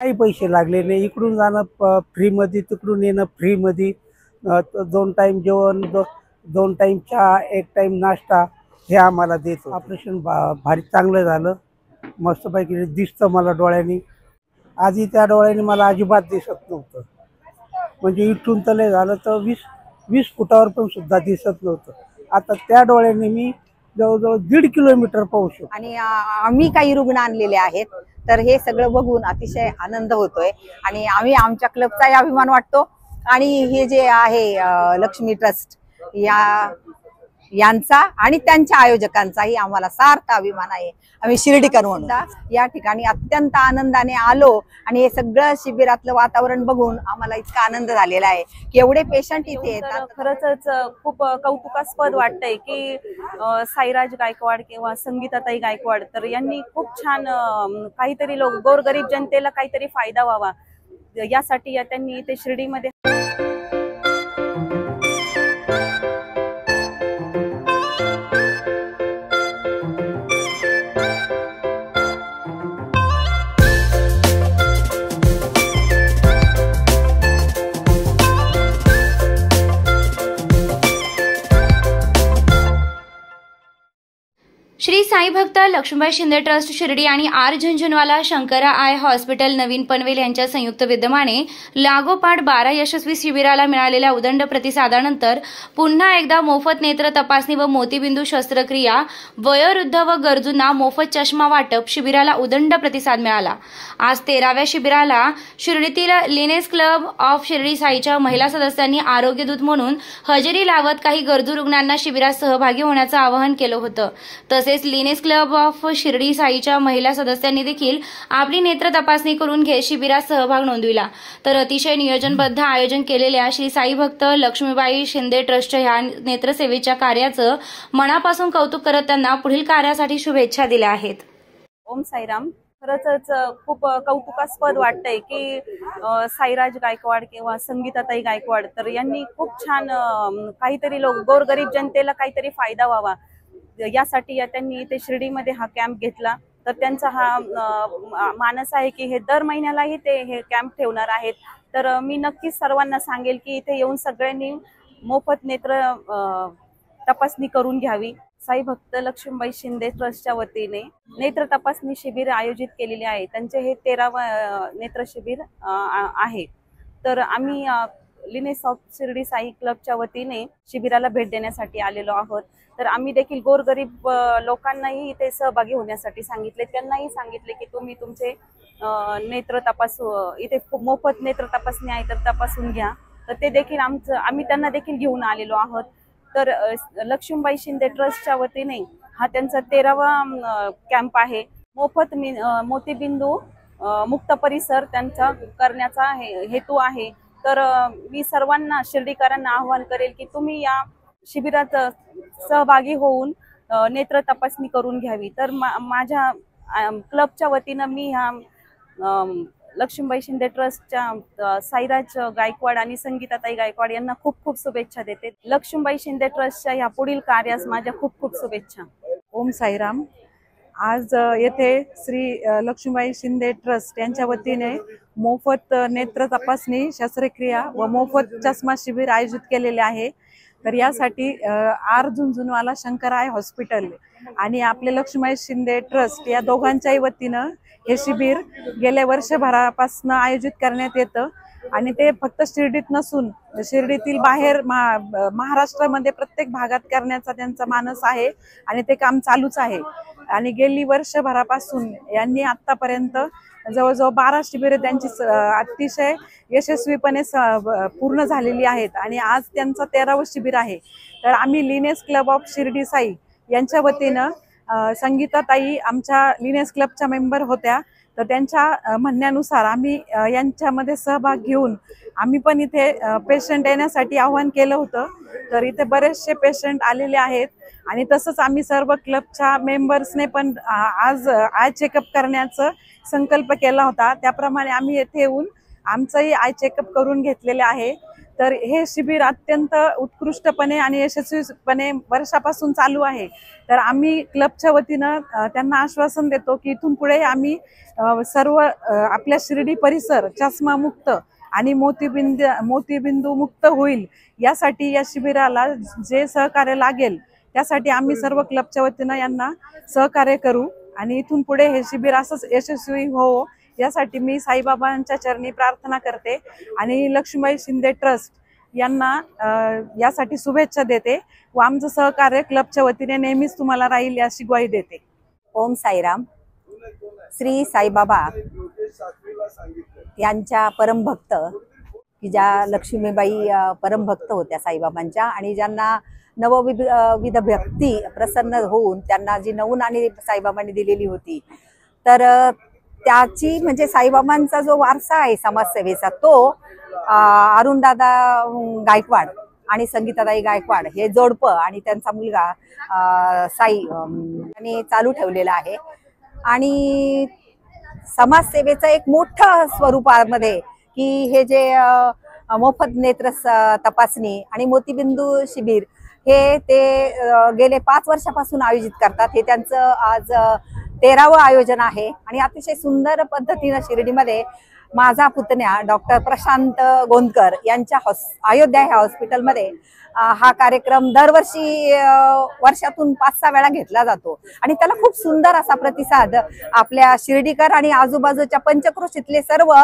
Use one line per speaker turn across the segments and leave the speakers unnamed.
काही पैसे लागले नाही. इकडून जाणं फ्रीमध्ये, तिकडून येणं फ्रीमध्ये. 2 टाईम जेवण, 2 टाईम चहा, 1 टाईम नाश्ता हे आम्हाला देतो. ऑपरेशन भारी चांगलं झालं. मस्तपैकी दिसतं मला डोळ्यांनी. आधी त्या डोळ्यांनी मला अजिबात दिसत नव्हतं. म्हणजे इथून तले झालं तर 20 फुटावर पण सुद्धा दिसत नव्हतं. आता त्या डोळ्यांनी मी जवळजवळ 1.5 किलोमीटर पाहू शकतो.
आणि आम्ही काही रुग्ण आणलेले आहेत, तर हे सगळं बघून अतिशय आनंद होतोय आणि आम्ही आमच्या क्लबचाही अभिमान वाटतो. आणि हे जे आहे लक्ष्मी ट्रस्ट यांचा आणि त्यांच्या आयोजकांचाही आम्हाला सार्थ अभिमान आहे. आम्ही शिर्डीकर म्हणून या ठिकाणी अत्यंत आनंदाने आलो आणि हे सगळं शिबिरातलं वातावरण बघून आम्हाला इतका आनंद झालेला आहे की एवढे पेशंट इथे येतात.
खरंच खूप कौतुकास्पद वाटतंय की साईराज गायकवाड किंवा संगीताताई गायकवाड तर यांनी खूप छान काहीतरी गोरगरीब जनतेला काहीतरी फायदा व्हावा यासाठी त्यांनी इथे शिर्डीमध्ये
श्री साई भक्त लक्ष्मीबाई शिंदे ट्रस्ट शिर्डी आणि R Jhunjhunwala Shankara eye hospital नवीन पनवेल यांच्या संयुक्त विद्यमाने लागोपाठ 12 यशस्वी शिबिराला मिळालेल्या उदंड प्रतिसादानंतर पुन्हा एकदा मोफत नेत्र तपासणी व मोतीबिंदू शस्त्रक्रिया, वयोवृद्ध व गरजूंना मोफत चष्मा वाटप शिबिराला उदंड प्रतिसाद मिळाला. आज 13व्या शिबिराला शिर्डीतील लिनेस क्लब ऑफ शिर्डी साईच्या महिला सदस्यांनी आरोग्य दूत म्हणून हजेरी लावत काही गरजू रुग्णांना शिबिरात सहभागी होण्याचं आवाहन केलं होतं. तसेच लिनेस क्लब ऑफ शिर्डी साईच्या महिला सदस्यांनी देखील आपली नेत्र तपासणी करून घेत शिबिरात सहभाग नोंदविला. तर अतिशय नियोजनबद्ध आयोजन केलेल्या श्री साई भक्त लक्ष्मीबाई शिंदे ट्रस्ट ह्या नेत्रसेवेच्या कार्याचं मनापासून कौतुक करत त्यांना पुढील कार्यासाठी शुभेच्छा दिल्या आहेत.
ओम साईराम. खरंच खूप कौतुकास्पद वाटतंय की साईराज गायकवाड किंवा संगीताताई गायकवाड तर यांनी खूप छान काहीतरी गोरगरीब जनतेला काहीतरी फायदा व्हावा यासाठी त्यांनी इथे शिर्डीमध्ये हा कॅम्प घेतला. तर त्यांचा हा मानस आहे की हे दर महिन्यालाही ते हे कॅम्प ठेवणार आहेत. तर मी नक्कीच सर्वांना सांगेल की इथे येऊन सगळ्यांनी मोफत नेत्र तपासणी करून घ्यावी. साई भक्त लक्ष्मीबाई शिंदे ट्रस्टच्या वतीने नेत्र तपासणी शिबिर आयोजित केलेले आहे. त्यांचे हे 13वा नेत्र शिबिर आहे. तर आम्ही लिनेस ऑफ शिर्डी साई क्लबच्या वतीने शिबिराला भेट देण्यासाठी आलेलो आहोत. तर आम्ही देखील गोरगरीब लोकांनाही इथे सहभागी होण्यासाठी सांगितले. त्यांनाही सांगितले की तुम्ही तुमचे नेत्र इथे मोफत नेत्र तपासणी आहे तर तपासून घ्या. तर ते देखील आम्ही त्यांना देखील घेऊन आलेलो आहोत. तर लक्ष्मीबाई शिंदे ट्रस्टच्या वतीने हा त्यांचा 13वा कॅम्प आहे. मोफत मोतीबिंदू मुक्त परिसर त्यांचा करण्याचा हेतू आहे. तर मी सर्वांना शिर्डीकरांना आवाहन करेल की तुम्ही या शिबिरात सहभागी होऊन नेत्र तपासणी करून घ्यावी. तर माझ्या क्लबच्या वतीनं मी ह्या लक्ष्मीबाई शिंदे ट्रस्टच्या साईराज गायकवाड आणि संगीताताई गायकवाड यांना खूप खूप शुभेच्छा देते. लक्ष्मीबाई शिंदे ट्रस्टच्या ह्या पुढील कार्यास माझ्या खूप खूप शुभेच्छा.
ओम साईराम. आज येथे श्री लक्ष्मीबाई शिंदे ट्रस्ट यांच्या वतीने मोफत नेत्र तपासणी, शस्त्रक्रिया व मोफत चष्मा शिबिर आयोजित केलेले आहे. तर यासाठी R Jhunjhunwala Shankar eye hospital आणि आपले लक्ष्मीबाई शिंदे ट्रस्ट या दोघांच्याही वतीनं हे शिबिर गेल्या वर्षभरापासून आयोजित करण्यात येतं. आणि ते फक्त शिर्डीत नसून शिर्डीतील बाहेर महाराष्ट्रामध्ये प्रत्येक भागात करण्याचा त्यांचा मानस आहे आणि ते काम चालूच आहे. आणि गेली वर्षभरापासून यांनी आतापर्यंत जवळजवळ 12 शिबिरे त्यांची अतिशय यशस्वीपणे पूर्ण झालेली आहेत आणि आज त्यांचा 13वं शिबिर आहे. तर आम्ही Lioness club of Shirdi Sai यांच्या वतीनं संगीताताई आमच्या लिनेस क्लबच्या मेंबर होत्या. तर त्यांच्या म्हणण्यानुसार आम्ही यांच्यामध्ये सहभाग घेऊन आम्ही पण इथे पेशंट येण्यासाठी आवाहन केलं होतं. तर इथे बरेचसे पेशंट आलेले आहेत आणि तसंच आम्ही सर्व क्लबच्या मेंबर्सने पण आज आय चेकअप करण्याचा संकल्प केला होता. त्याप्रमाणे आम्ही येथे येऊन आमचंही आय चेकअप करून घेतलेले आहे. तर हे शिबिर अत्यंत उत्कृष्टपणे आणि यशस्वीपणे वर्षापासून चालू आहे। तर आम्ही क्लबच्या वतीनं त्यांना आश्वासन देतो की इथून पुढे आम्ही सर्व आपल्या शिर्डी परिसर चष्मा मुक्त आणि मोतीबिंदू मुक्त होईल यासाठी या शिबिराला जे सहकार्य लागेल त्यासाठी आम्ही सर्व क्लबच्या वतीनं यांना सहकार्य करू आणि इथून पुढे हे शिबिर असंच यशस्वी हो यासाठी मी साईबाबांच्या चरणी प्रार्थना करते आणि लक्ष्मीबाई शिंदे ट्रस्ट यांना यासाठी शुभेच्छा देते व आमचं सहकार्य क्लबच्या वतीने नेहमीच तुम्हाला राहील याची ग्वाही देते।
ओम साईराम। श्री साईबाबा यांच्या परमभक्त की ज्या लक्ष्मीबाई परमभक्त होत्या साईबाबांच्या आणि ज्यांना नवविध भक्ती प्रसन्न होऊन त्यांना जी नवनाणी साईबाबांनी दिलेली होती, तर त्याची म्हणजे साईबाबांचा जो वारसा आहे समाजसेवेचा तो अरुणदादा गायकवाड आणि संगीताताई गायकवाड हे जोडपं आणि त्यांचा मुलगा साई यांनी चालू ठेवलेला आहे। आणि समाजसेवेचं एक मोठं स्वरूपामध्ये की हे जे मोफत नेत्र तपासणी आणि मोतीबिंदू शिबिर हे ते गेले 5 वर्षापासून आयोजित करतात। हे त्यांचं आज 13वं आयोजन आहे आणि अतिशय सुंदर पद्धतीने शिर्डीमध्ये माझा पुतण्या डॉक्टर प्रशांत गोंदकर यांच्या अयोध्या ह्या हॉस्पिटलमध्ये हा कार्यक्रम दरवर्षी वर्षातून 5-6 वेळा घेतला जातो आणि त्याला खूप सुंदर असा प्रतिसाद आपल्या शिर्डीकर आणि आजूबाजूच्या पंचक्रोशीतले सर्व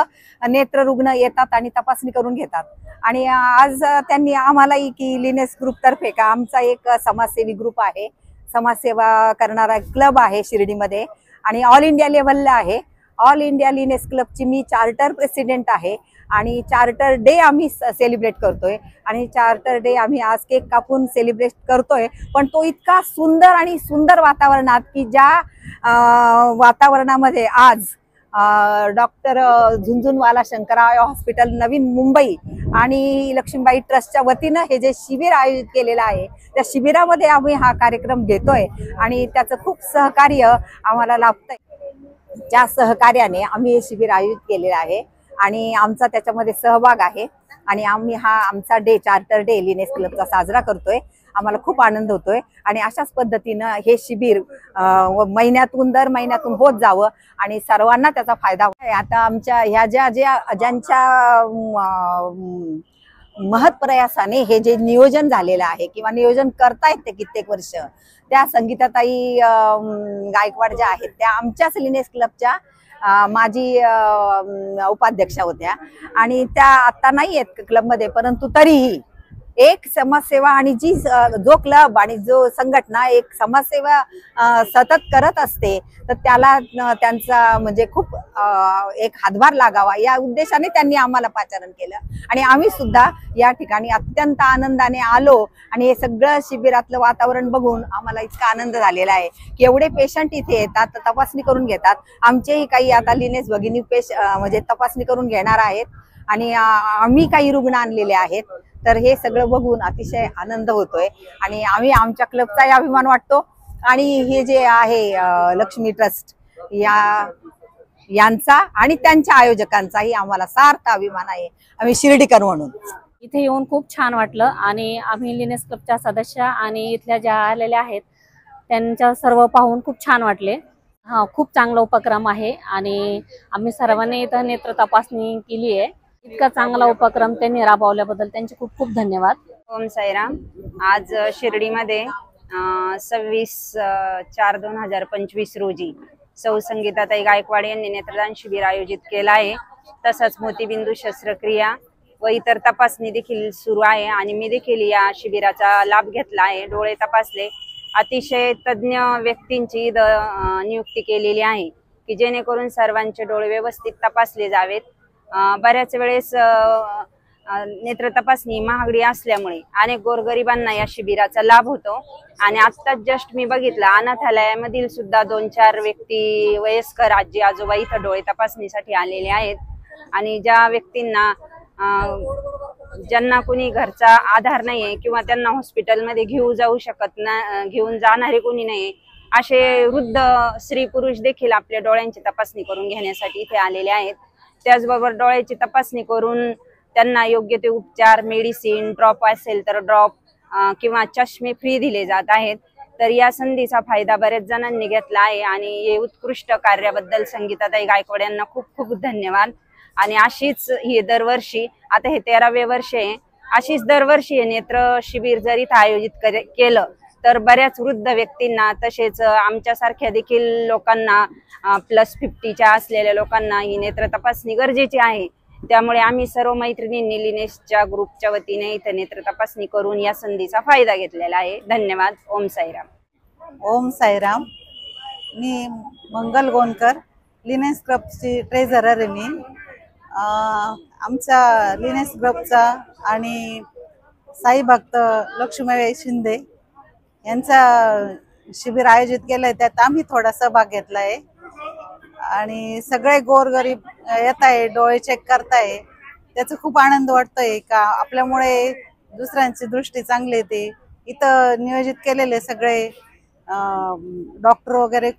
नेत्र रुग्ण येतात आणि तपासणी करून घेतात। आणि आज त्यांनी आम्हालाही की लिनेस ग्रुप तर्फे का आमचा एक समाजसेवी ग्रुप आहे, समाजसेवा करणारा क्लब आहे शिर्डीमध्ये आणि ऑल इंडिया लेव्हलला आहे। ऑल इंडिया लिनेस क्लबची मी चार्टर प्रेसिडेंट आहे आणि चार्टर डे आम्ही सेलिब्रेट करतोय आणि चार्टर डे आम्ही आज केक कापून सेलिब्रेट करतोय, पण तो इतका सुंदर आणि सुंदर वातावरणात की ज्या वातावरणामध्ये आज डॉक्टर झुंझुनवाला शंकरराव हॉस्पिटल नवीन मुंबई आणि लक्ष्मीबाई ट्रस्टच्या वतीनं हे जे शिबिर आयोजित केलेलं आहे त्या शिबिरामध्ये आम्ही हा कार्यक्रम घेतोय आणि त्याचं खूप सहकार्य आम्हाला लाभतंय। ज्या सहकार्याने आम्ही हे शिबिर आयोजित केलेलं आहे आणि आमचा त्याच्यामध्ये सहभाग आहे आणि आम्ही हा आमचा डे चार्टर डे लिनेस क्लबचा साजरा करतोय। आम्हाला खूप आनंद होतोय आणि अशाच पद्धतीनं हे शिबिर दर महिन्यातून होत जावं आणि सर्वांना त्याचा फायदा होईल। आता आमच्या ह्या ज्यांच्या महत् प्रयासाने हे जे नियोजन झालेलं आहे किंवा नियोजन करतायत ते कित्येक वर्ष, त्या संगीताताई गायकवाड ज्या आहेत त्या आमच्याच लिनेस क्लबच्या माजी उपाध्यक्षा होत्या आणि त्या आता नाही आहेत क्लबमध्ये, परंतु तरीही एक समाजसेवा आणि जो क्लब आणि जो संघटना एक समाजसेवा सतत करत असते तर त्याला त्यांचा म्हणजे खूप एक हातभार लागावा या उद्देशाने त्यांनी आम्हाला पाचारण केलं आणि आम्ही सुद्धा या ठिकाणी अत्यंत आनंदाने आलो आणि हे सगळं शिबिरातलं वातावरण बघून आम्हाला इतका आनंद झालेला आहे की एवढे पेशंट इथे येतात, तपासणी करून घेतात। आमचेही काही आता लिनेस भगिनी म्हणजे तपासणी करून घेणार आहेत आणि आम्ही काही रुग्ण आणलेले आहेत। तर हे सगळं बघून अतिशय आनंद होतोय आणि आम्ही आमच्या क्लबचाही अभिमान वाटतो आणि हे जे आहे लक्ष्मी ट्रस्ट यांचा आणि त्यांच्या आयोजकांचाही आम्हाला सार्थ अभिमान आहे, आम्ही शिर्डीकर म्हणून।
इथे येऊन खूप छान वाटलं आणि आम्ही लिनेस क्लबच्या सदस्य आणि इथल्या ज्या आलेल्या आहेत त्यांच्या सर्व पाहून खूप छान वाटले। हा खूप चांगला उपक्रम आहे आणि आम्ही सर्वांनी इथं नेत्र तपासणी केली आहे। इतका चांगला उपक्रम त्यांनी राबवल्याबद्दल त्यांचे खूप खूप धन्यवाद।
ओम साईराम। आज शिर्डीमध्ये 26/4/2025 रोजी सौ संगीताताई गायकवाड यांनी नेत्रदान शिबिर आयोजित केलं आहे। तसंच मोतीबिंदू शस्त्रक्रिया व इतर तपासणी देखील सुरू आहे आणि मी देखील या शिबिराचा लाभ घेतला आहे। डोळे तपासले, अतिशय तज्ञ व्यक्तींची नियुक्ती केलेली आहे की जेणेकरून सर्वांचे डोळे व्यवस्थित तपासले जावेत। बऱ्याच वेळेस नेत्र तपासणी महागडी असल्यामुळे अनेक गोरगरिबांना या शिबिराचा लाभ होतो आणि आत्ताच जस्ट मी बघितलं अनाथालयामधील सुद्धा 2-4 व्यक्ती वयस्कर आजी आजोबा इथं डोळे तपासणीसाठी आलेले आहेत आणि ज्या व्यक्तींना ज्यांना कोणी घरचा आधार नाहीये किंवा त्यांना हॉस्पिटलमध्ये घेऊन जाणारे कोणी नाही, असे वृद्ध स्त्री पुरुष देखील आपल्या डोळ्यांची तपासणी करून घेण्यासाठी इथे आलेले आहेत। त्याचबरोबर डोळ्याची तपासणी करून
त्यांना योग्य ते उपचार, मेडिसिन, ड्रॉप असेल तर ड्रॉप किंवा चष्मे फ्री दिले जात आहेत. तर या संधीचा फायदा बऱ्याच जणांनी घेतला आहे आणि हे उत्कृष्ट कार्याबद्दल संगीताताई गायकवाड यांना खूप खूप धन्यवाद. आणि अशीच ही दरवर्षी, आता हे 13वे वर्ष आहे, अशीच दरवर्षी हे नेत्र शिबिर जर इथं आयोजित केलं तर बऱ्याच वृद्ध व्यक्तींना तसेच आमच्यासारख्या देखील लोकांना +50च्या असलेल्या लोकांना ही नेत्र तपासणी गरजेची आहे. त्यामुळे आम्ही सर्व मैत्रिणींनी लिनेसच्या ग्रुपच्या वतीने इथे नेत्र तपासणी करून या संधीचा फायदा घेतलेला आहे. धन्यवाद. ओम साईराम.
ओम साईराम. मी मंगल गोंदकर, लिनेस क्लबची ट्रेझरर आहे मी. आमच्या लिनेस क्लबचा आणि साई भक्त लक्ष्मीबाई शिंदे यांचा शिबिर आयोजित केलंय, त्यात आम्ही थोडा सहभाग घेतलाय आणि सगळे गोरगरीब येत आहे, डोळे चेक करताय. त्याचा खूप आनंद वाटतोय का आपल्यामुळे दुसऱ्यांची दृष्टी चांगली येते. इथं नियोजित केलेले सगळे डॉक्टर वगैरे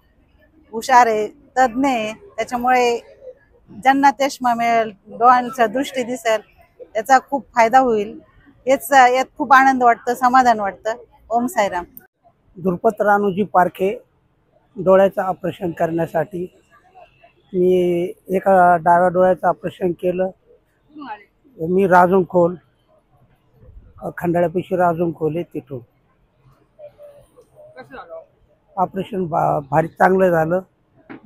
हुशार आहे, तज्ज्ञ आहे, त्याच्यामुळे ज्यांना चष्मा मिळेल, डोळ्यांच्या दृष्टी दिसेल, त्याचा खूप फायदा होईल. यात खूप आनंद वाटतं, समाधान वाटतं. ओम साईराम.
दुर्पत रानूजी पारखे, डोळ्याचं ऑपरेशन करण्यासाठी मी एका डाव्या डोळ्याचं ऑपरेशन केलं. मी राजून खोल, खंडाळ्यापाशी राजून खोल आहे, तिथून ऑपरेशन भारी चांगलं झालं.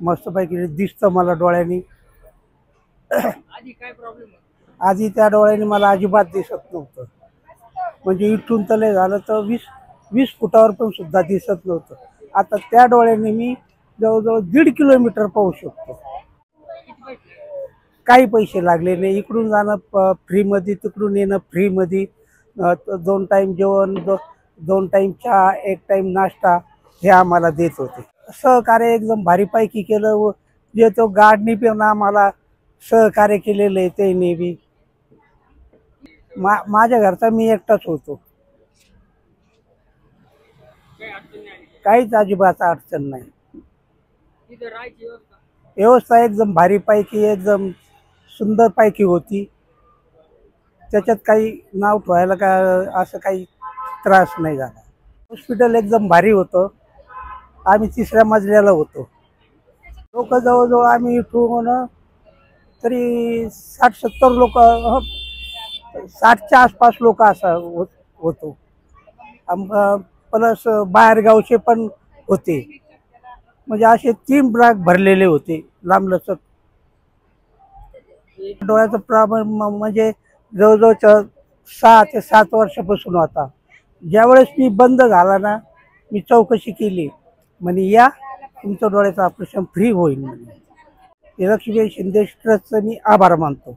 मस्तपैकी दिसतं मला डोळ्यांनी. आधी त्या डोळ्यांनी मला अजिबात दिसत नव्हतं, म्हणजे इथून तले झालं तर 20 फुटावर पण सुद्धा दिसत नव्हतं. आता त्या डोळ्यांनी मी जवळजवळ 1.5 किलोमीटर पाहू शकतो. काही पैसे लागले नाही. इकडून जाणं फ्रीमध्ये, तिकडून येणं फ्रीमध्ये. 2 टाईम जेवण, 2 टाईम चहा, 1 टाईम नाश्ता हे आम्हाला देत होते. सहकार्य एकदम भारीपैकी केलं. जे तो गार्डनी पण आम्हाला सहकार्य केलेलं आहे ते नेहमी. माझ्या घरचा मी एकटाच होतो. काहीच अजिबात अडचण नाही. व्यवस्था एकदम भारीपैकी, एकदम सुंदरपैकी होती. त्याच्यात काही नाव ठेवायला का असं काही त्रास नाही झाला. हॉस्पिटल एकदम भारी होतं. आम्ही 3ऱ्या मजल्याला होतो. लोक जवळजवळ आम्ही इथून तरी 60-70 लोक, 60च्या आसपास लोक असं होतो. प्लस बाहेरगावचे पण होते. म्हणजे असे 3 ब्लॉक भरलेले होते लांबलचक. डोळ्याचा प्रॉब्लेम म्हणजे जवळजवळ 6 ते 7 वर्षापासून होता. ज्यावेळेस मी बंद झाला ना, मी चौकशी केली, म्हणे या तुमचं डोळ्याचं ऑपरेशन फ्री होईल म्हणे. लक्ष्मीबाई शिंदे ट्रस्टचं मी आभार मानतो.